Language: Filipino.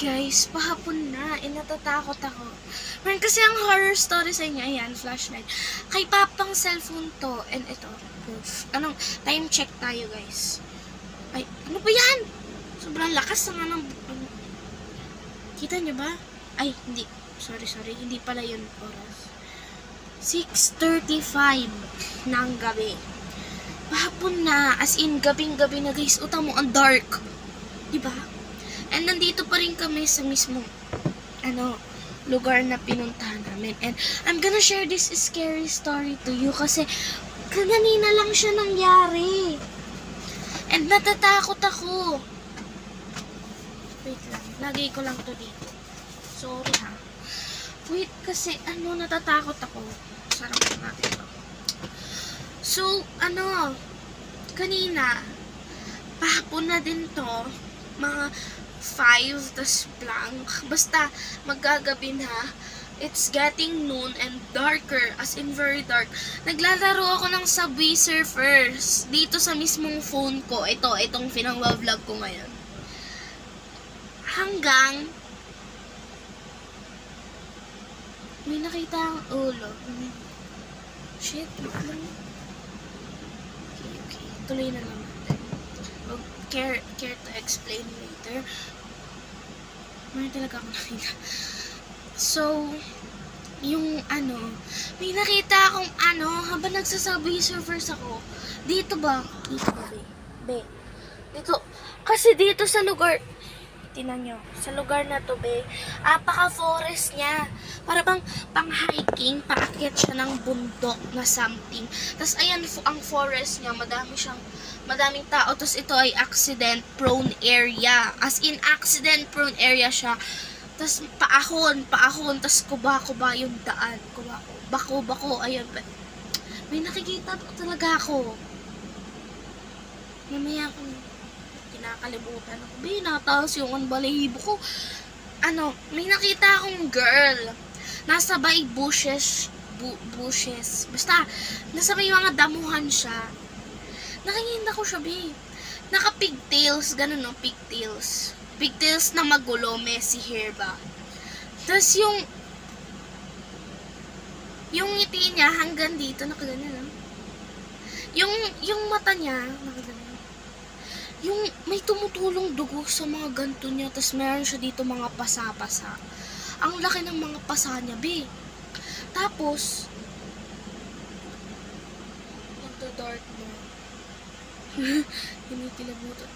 Guys, pahapon na. Natatakot ako. Meron kasi ang horror story sa inyo. Ayan, flashlight. Kay papang cellphone to. And ito, proof. Anong, time check tayo, guys. Ay, ano ba yan? Sobrang lakas na nga ng... Kita nyo ba? Ay, hindi. Sorry. Hindi pala yun oras. 6:35 ng gabi. Pahapon na. As in, gabing-gabi na, guys. Utang mo, ang dark. Diba? And nandito pa rin kami sa mismong lugar na pinuntahan namin. And I'm gonna share this scary story to you kasi kanina lang siya nangyari. And natatakot ako. Wait lang. Lagay ko lang to dito. Sorry ha. Wait kasi natatakot ako. Sarap natin to. So, kanina pahapon na din to. Mga 5, tas blank. Basta, maggagabi na. It's getting noon and darker, as in very dark. Naglalaro ako ng Subway Surfers dito sa mismong phone ko. Itong pinang-vlog ko ngayon. Hanggang may nakita ang ulo. Shit, okay. Tuloy na lang natin. Care to explain later. Meron talaga ako nakita. So, yung may nakita akong habang nagsasubway surfers ako. Dito ba? Dito ba, be? Dito. Kasi dito sa lugar, tinan nyo, sa lugar na to, be, apaka-forest niya. Para bang pang-hiking, paakyat siya ng bundok na something. Tapos, ayan, ang forest niya, madaming tao. Tapos ito ay accident-prone area. As in, accident-prone area siya. Tapos paahon. Tapos kuba yung daan. Bako. Ayun. May nakikita talaga ako. Mamaya akong kinakalibutan ako. Nataos yung balahibo ko. May nakita akong girl. Nasa bay bushes. Basta, nasa may mga damuhan siya. Nakikita ko siya, be. Naka-pigtails, ganun, no? Pigtails. Pigtails na magulo, messy hair ba? Tapos yung ngiti niya hanggang dito, nakagano, no? Yung mata niya, nakagano. Yung may tumutulong dugo sa mga ganto niya, tapos meron siya dito mga pasa-pasa. Ang laki ng mga pasa niya, be. Tapos, dark mo. Kinikilabutan